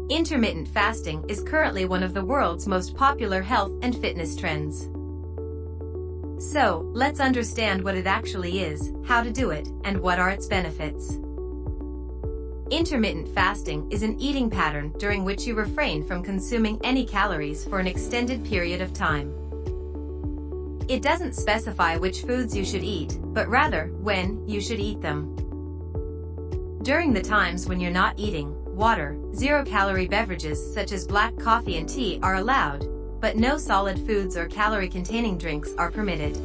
Intermittent fasting is currently one of the world's most popular health and fitness trends. So, let's understand what it actually is, how to do it, and what are its benefits. Intermittent fasting is an eating pattern during which you refrain from consuming any calories for an extended period of time. It doesn't specify which foods you should eat, but rather, when you should eat them. During the times when you're not eating, water, zero-calorie beverages such as black coffee and tea are allowed, but no solid foods or calorie-containing drinks are permitted.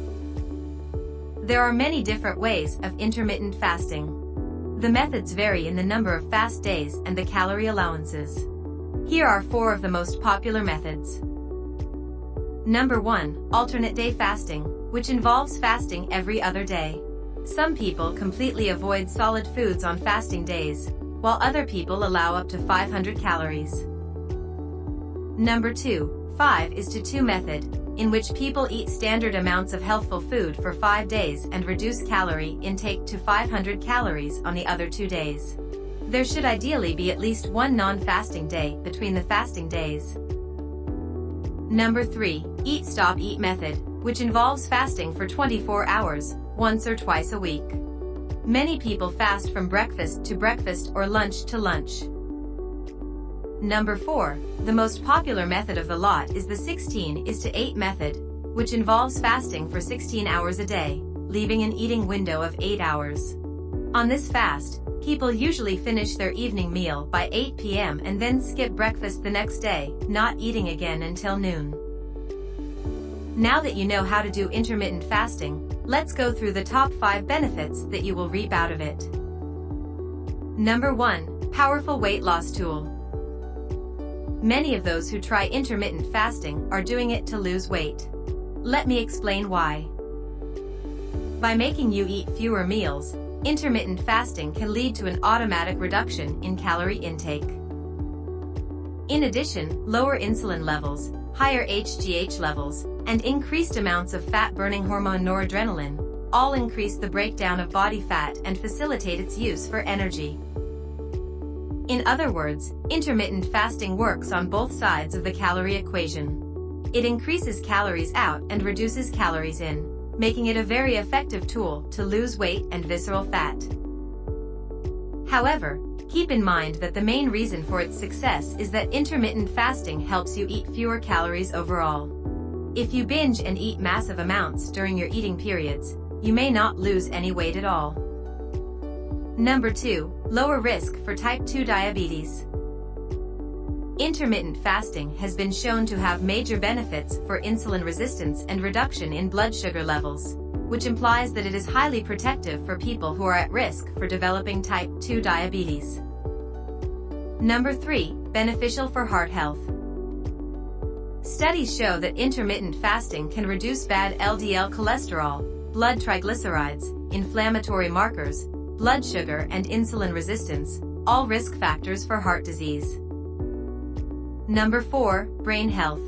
There are many different ways of intermittent fasting. The methods vary in the number of fast days and the calorie allowances. Here are 4 of the most popular methods. Number 1, alternate day fasting, which involves fasting every other day. Some people completely avoid solid foods on fasting days, while other people allow up to 500 calories. Number 2, 5 is to 2 method, in which people eat standard amounts of healthful food for 5 days and reduce calorie intake to 500 calories on the other 2 days. There should ideally be at least one non-fasting day between the fasting days. Number 3, eat stop eat method, which involves fasting for 24 hours, once or twice a week. Many people fast from breakfast to breakfast or lunch to lunch. Number 4, the most popular method of the lot is the 16 is to 8 method, which involves fasting for 16 hours a day, leaving an eating window of 8 hours. On this fast, people usually finish their evening meal by 8 p.m. and then skip breakfast the next day, not eating again until noon. Now that you know how to do intermittent fasting, let's go through the top 5 benefits that you will reap out of it. Number 1, powerful weight loss tool. Many of those who try intermittent fasting are doing it to lose weight. Let me explain why. By making you eat fewer meals, intermittent fasting can lead to an automatic reduction in calorie intake. In addition, lower insulin levels, higher HGH levels, and increased amounts of fat-burning hormone noradrenaline all increase the breakdown of body fat and facilitate its use for energy. In other words, intermittent fasting works on both sides of the calorie equation. It increases calories out and reduces calories in, making it a very effective tool to lose weight and visceral fat. However, keep in mind that the main reason for its success is that intermittent fasting helps you eat fewer calories overall. If you binge and eat massive amounts during your eating periods, you may not lose any weight at all. Number 2, lower risk for type 2 diabetes. Intermittent fasting has been shown to have major benefits for insulin resistance and reduction in blood sugar levels, which implies that it is highly protective for people who are at risk for developing type 2 diabetes. Number 3, beneficial for heart health. Studies show that intermittent fasting can reduce bad LDL cholesterol, blood triglycerides, inflammatory markers, blood sugar and insulin resistance, all risk factors for heart disease. Number 4, brain health.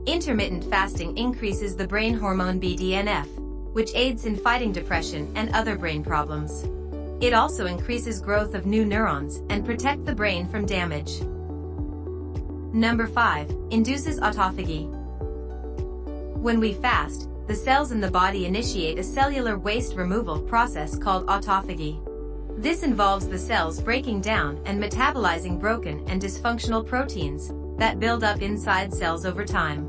Intermittent fasting increases the brain hormone BDNF, which aids in fighting depression and other brain problems. It also increases growth of new neurons and protects the brain from damage. Number 5, induces autophagy. When we fast, the cells in the body initiate a cellular waste removal process called autophagy. This involves the cells breaking down and metabolizing broken and dysfunctional proteins that build up inside cells over time.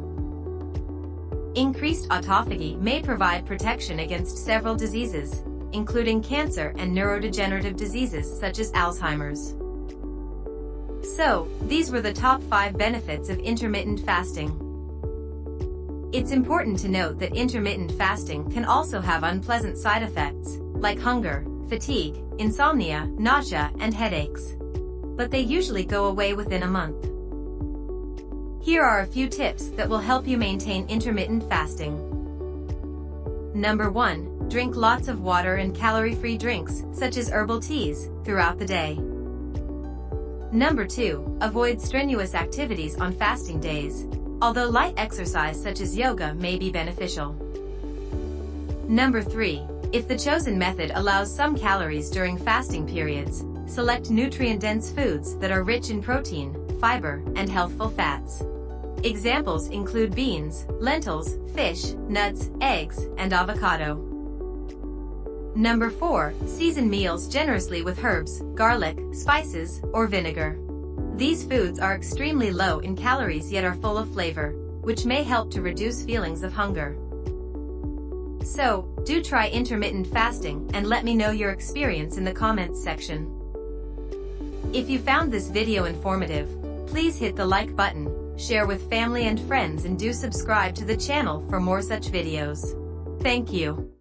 Increased autophagy may provide protection against several diseases, including cancer and neurodegenerative diseases such as Alzheimer's. So, these were the top 5 benefits of intermittent fasting. It's important to note that intermittent fasting can also have unpleasant side effects, like hunger, fatigue, insomnia, nausea, and headaches. But they usually go away within a month. Here are a few tips that will help you maintain intermittent fasting. Number 1, drink lots of water and calorie-free drinks, such as herbal teas, throughout the day. Number 2, avoid strenuous activities on fasting days, although light exercise such as yoga may be beneficial. Number 3, if the chosen method allows some calories during fasting periods, select nutrient-dense foods that are rich in protein, fiber, and healthful fats. Examples include beans, lentils, fish, nuts, eggs, and avocado. Number 4. Season meals generously with herbs, garlic, spices, or vinegar. These foods are extremely low in calories yet are full of flavor, which may help to reduce feelings of hunger. So, do try intermittent fasting and let me know your experience in the comments section. If you found this video informative, please hit the like button, share with family and friends, and do subscribe to the channel for more such videos. Thank you.